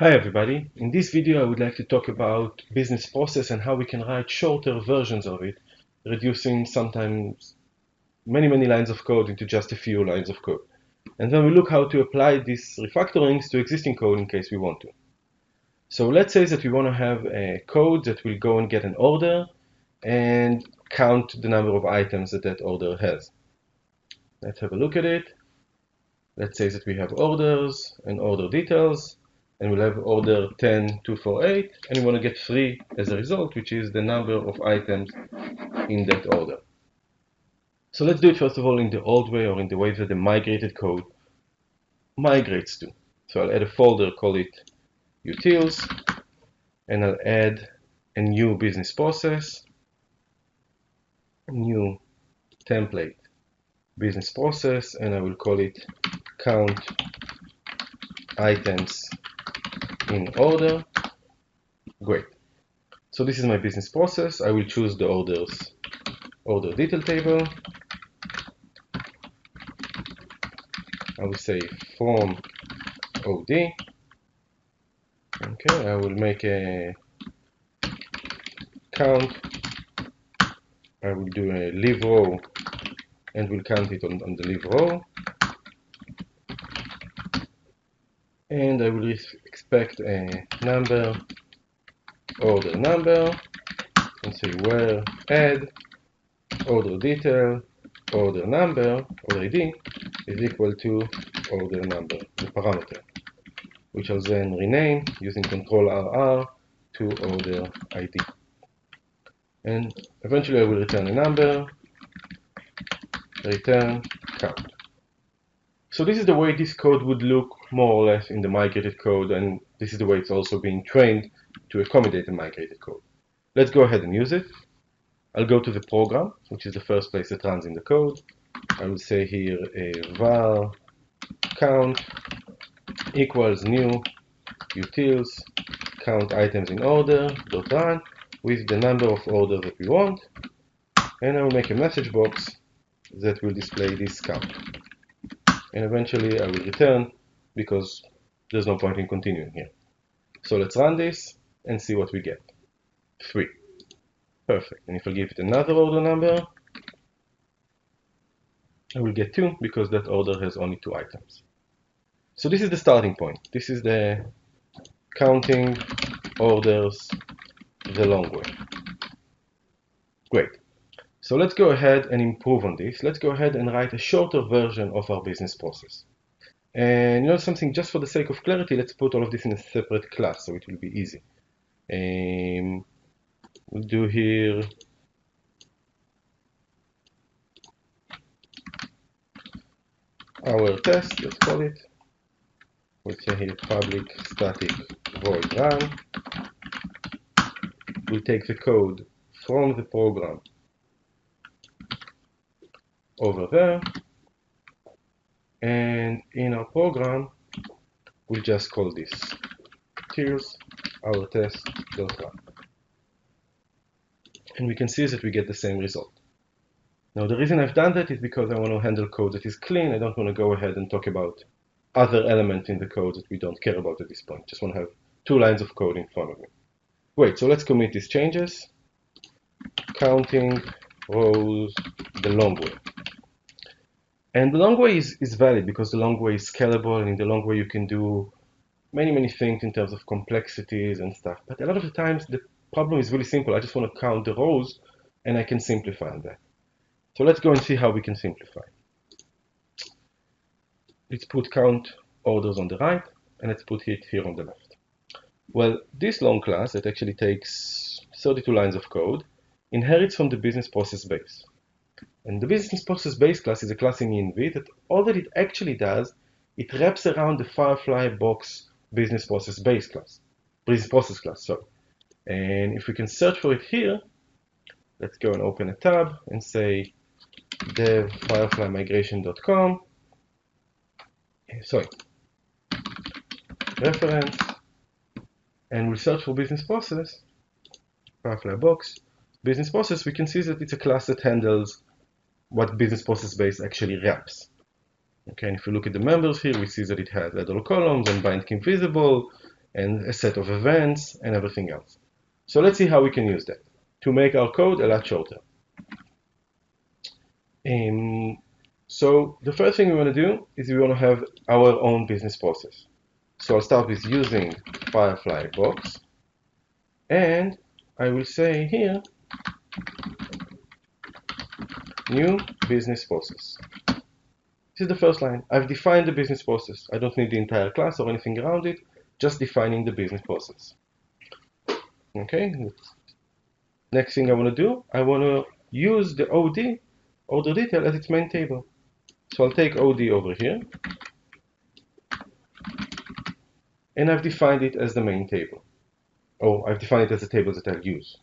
Hi everybody. In this video I would like to talk about business process and how we can write shorter versions of it, reducing sometimes many lines of code into just a few lines of code. And then we look how to apply these refactorings to existing code in case we want to. So let's say that we want to have a code that will go and get an order and count the number of items that that order has. Let's have a look at it. Let's say that we have orders and order details, and we'll have order 10248, and we want to get 3 as a result, which is the number of items in that order. So let's do it first of all in the old way, or in the way that the migrated code migrates to. So I'll add a folder, call it utils, and I'll add a new business process, new template business process, and I will call it count items in order. Great. So this is my business process. I will choose the order detail table. I will say from OD. Okay, I will make a count. I will do a leave row and we'll count it on the leave row. And I will expect a number, order number, and say where add order detail, order number, or ID is equal to order number, the parameter, which I'll then rename using Control RR to order ID. And eventually I will return a number, return count. So this is the way this code would look more or less in the migrated code, and this is the way it's also being trained to accommodate the migrated code. Let's go ahead and use it. I'll go to the program, which is the first place that runs in the code. I will say here a var count equals new utils count items in order dot run with the number of orders that we want, and I will make a message box that will display this count. And eventually I will return because there's no point in continuing here. So let's run this and see what we get. 3. Perfect. And if I give it another order number, I will get 2 because that order has only 2 items. So this is the starting point. This is the counting orders the long way. Great. So let's go ahead and improve on this. Let's go ahead and write a shorter version of our business process. And you know something, just for the sake of clarity, let's put all of this in a separate class so it will be easy. We'll do here our test, let's call it. We'll say here public static void run. We'll take the code from the program over there, and in our program we'll just call this here's our test.run, and we can see that we get the same result. Now the reason I've done that is because I want to handle code that is clean. I don't want to go ahead and talk about other elements in the code that we don't care about at this point. Just want to have 2 lines of code in front of me. Great, so let's commit these changes. Counting rows the long way. And the long way is valid because the long way is scalable, and in the long way you can do many things in terms of complexities and stuff. But a lot of the times the problem is really simple. I just want to count the rows and I can simplify on that. So let's go and see how we can simplify. Let's put count orders on the right, and let's put it here on the left. Well, this long class that actually takes 32 lines of code inherits from the business process base. And the business process base class is a class in env that all that it actually does, it wraps around the Firefly box business process base class, business process class, sorry. And if we can search for it here, let's go and open a tab and say dev fireflymigration.com, sorry, reference, and we'll search for business process, Firefly box, business process. We can see that it's a class that handles what business process base actually wraps. Okay, and if we look at the members here, we see that it has adder columns and bind key visible, and a set of events and everything else. So let's see how we can use that to make our code a lot shorter. So the first thing we want to do is we want to have our own business process. So I'll start with using Firefly box, and I will say here, new business process. This is the first line. I've defined the business process. I don't need the entire class or anything around it, just defining the business process. Okay. Next thing I want to do, I want to use the OD, order detail, as its main table. So I'll take OD over here, and I've defined it as the main table. Or I've defined it as a table that I'll use.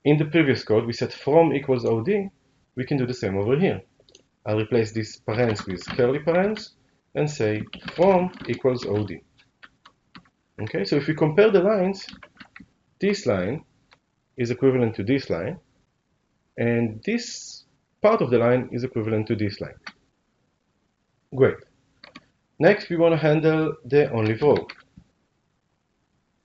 In the previous code, we said from equals OD. We can do the same over here. I'll replace this parens with curly parens and say from equals OD. Okay, so if we compare the lines, this line is equivalent to this line, and this part of the line is equivalent to this line. Great. Next, we want to handle the only row.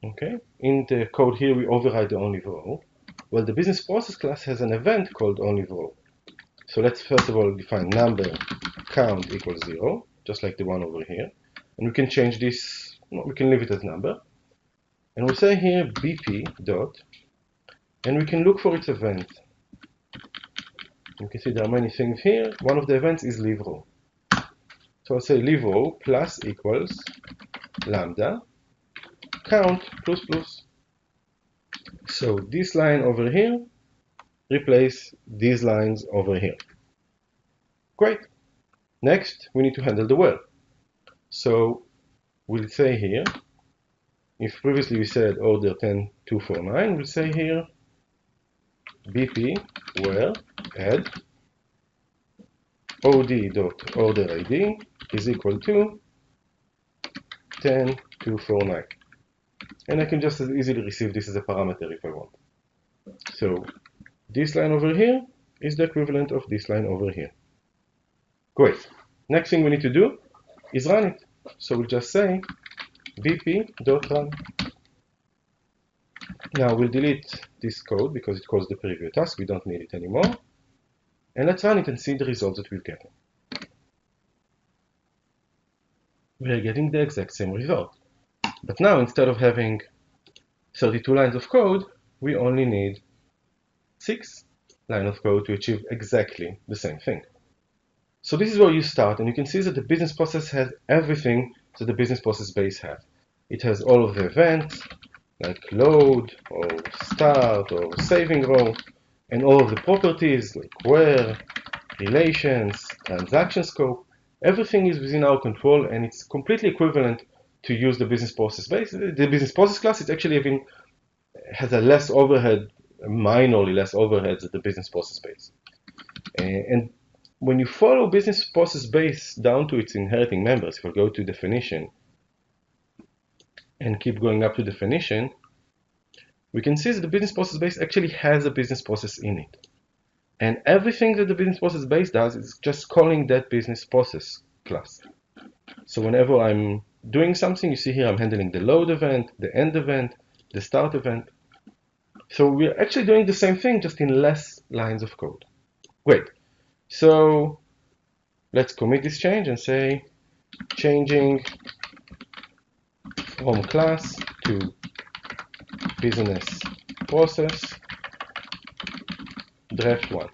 Okay, in the code here, we override the only row. Well, the business process class has an event called only row. So let's first of all define number count equals 0, just like the one over here. And we can change this, we can leave it as number. And we'll say here BP dot, and we can look for its event. You can see there are many things here. One of the events is leave row. So I'll say leave row plus equals lambda count plus plus. So this line over here replace these lines over here. Great. Next, we need to handle the where. So we'll say here, if previously we said order 10249, we'll say here BP where add od.order ID is equal to 10249. And I can just as easily receive this as a parameter if I want. So this line over here is the equivalent of this line over here. Great. Next thing we need to do is run it. So we'll just say bp.run. Now we'll delete this code because it calls the preview task. We don't need it anymore. And let's run it and see the results that we'll get. We're getting the exact same result. But now instead of having 32 lines of code, we only need 6 lines of code to achieve exactly the same thing. So this is where you start, and you can see that the business process has everything that the business process base has. It has all of the events, like load, or start, or saving row, and all of the properties, like where, relations, transaction scope. Everything is within our control, and it's completely equivalent to use the business process base. The business process class, it actually even has a less overhead, minorly less overhead than the business process base. And when you follow business process base down to its inheriting members, if we go to definition and keep going up to definition, we can see that the business process base actually has a business process in it. And everything that the business process base does is just calling that business process class. So whenever I'm doing something, you see here I'm handling the load event, the end event, the start event. So we're actually doing the same thing, just in less lines of code. Great. So let's commit this change and say changing from class to business process draft 1.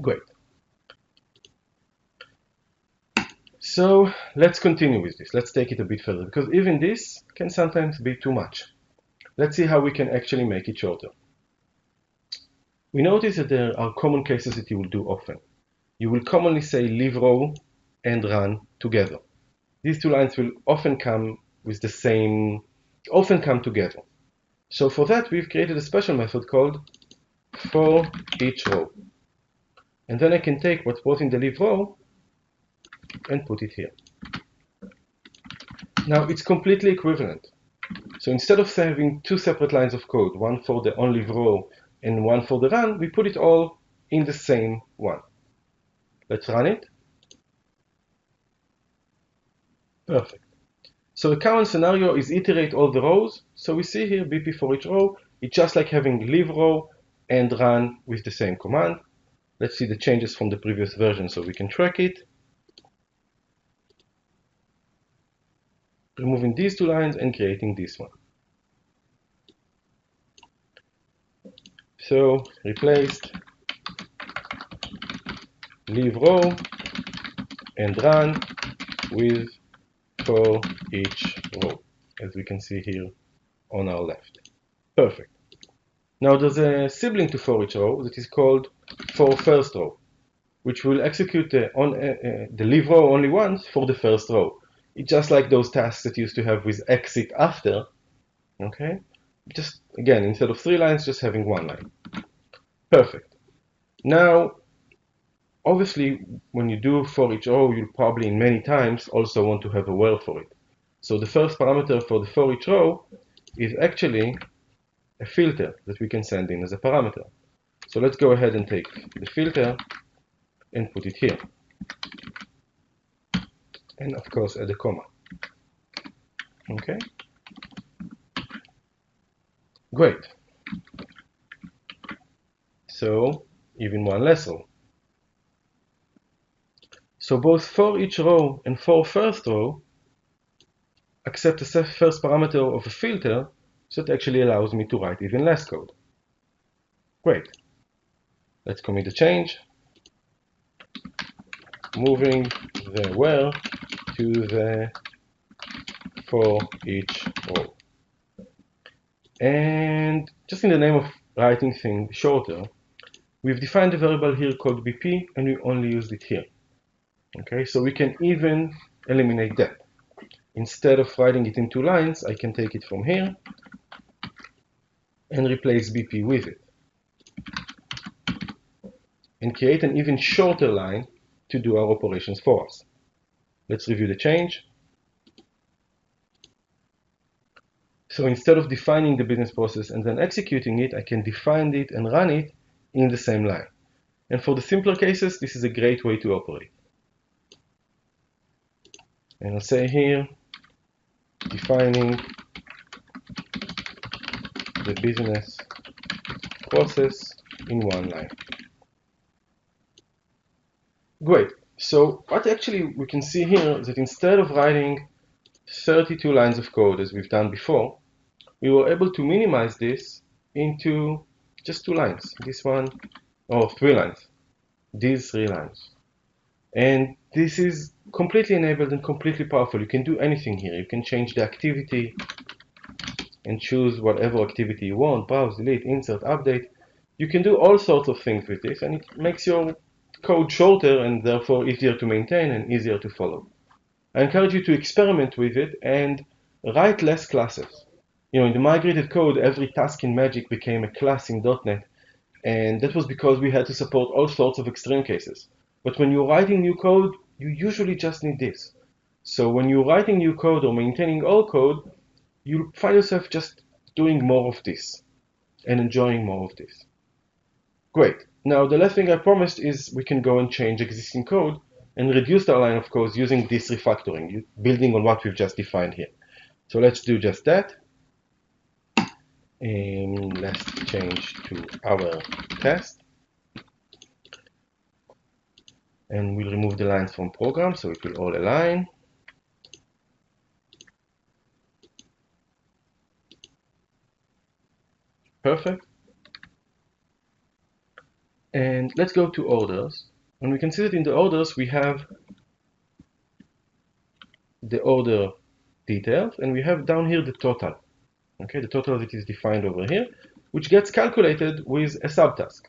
Great. So let's continue with this. Let's take it a bit further, because even this can sometimes be too much. Let's see how we can actually make it shorter. We notice that there are common cases that you will do often. You will commonly say leave row and run together. These two lines will often come with the same, often come together. So for that, we've created a special method called for each row. And then I can take what was in the leave row and put it here. Now it's completely equivalent. So instead of having two separate lines of code, one for the only row and one for the run, we put it all in the same one. Let's run it. Perfect. So the current scenario is iterate all the rows. So we see here BP for each row. It's just like having leave row and run with the same command. Let's see the changes from the previous version so we can track it. Removing these two lines and creating this one. So replaced leave row and run with for each row, as we can see here on our left. Perfect. Now there's a sibling to for each row that is called for first row, which will execute the leave row only once for the first row. It's just like those tasks that you used to have with exit after. Okay, just again, instead of 3 lines, just having 1 line. Perfect. Now, obviously, when you do for each row, you'll probably in many times also want to have a where for it. So the first parameter for the for each row is actually a filter that we can send in as a parameter. So let's go ahead and take the filter and put it here. And of course add a comma. Okay? Great. So even one less row. So both for each row and for first row accept the first parameter of a filter, so it actually allows me to write even less code. Great. Let's commit the change, moving the where to the for each row. And just in the name of writing things shorter, we've defined a variable here called BP, and we only used it here. Okay, so we can even eliminate that. Instead of writing it in 2 lines, I can take it from here and replace BP with it. And create an even shorter line to do our operations for us. Let's review the change. So instead of defining the business process and then executing it, I can define it and run it in the same line. And for the simpler cases, this is a great way to operate. And I'll say here, defining the business process in 1 line. Great. So what actually we can see here is that instead of writing 32 lines of code as we've done before, we were able to minimize this into just 2 lines. This one, or 3 lines. These 3 lines. And this is completely enabled and completely powerful. You can do anything here. You can change the activity and choose whatever activity you want. Browse, delete, insert, update. You can do all sorts of things with this, and it makes your code shorter and therefore easier to maintain and easier to follow. I encourage you to experiment with it and write less classes. In the migrated code, every task in Magic became a class in .NET, and that was because we had to support all sorts of extreme cases. But when you're writing new code, you usually just need this. So when you're writing new code or maintaining old code, you'll find yourself just doing more of this and enjoying more of this. Great. Now, the last thing I promised is we can go and change existing code and reduce our line of code using this refactoring, building on what we've just defined here. So let's do just that. And let's change to our test. And we'll remove the lines from program so it will all align. Perfect. And let's go to orders. And we can see that in the orders we have the order details, and we have down here the total. Okay, the total that is defined over here, which gets calculated with a subtask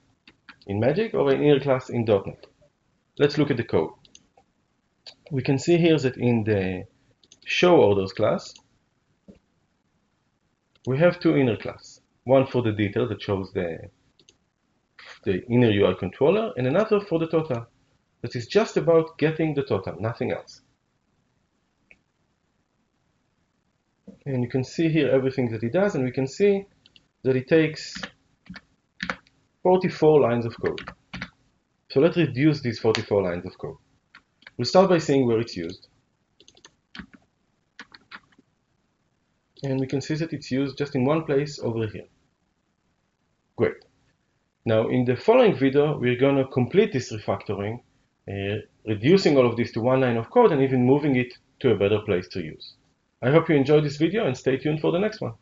in Magic or an inner class in .NET. Let's look at the code. We can see here that in the show orders class, we have 2 inner class. One for the detail that shows the inner UI controller, and another for the total. That is just about getting the total, nothing else. And you can see here everything that it does, and we can see that it takes 44 lines of code. So let's reduce these 44 lines of code. We'll start by seeing where it's used. and we can see that it's used just in one place over here. Great. Now in the following video, we're going to complete this refactoring, reducing all of this to one line of code and even moving it to a better place to use. I hope you enjoyed this video and stay tuned for the next one.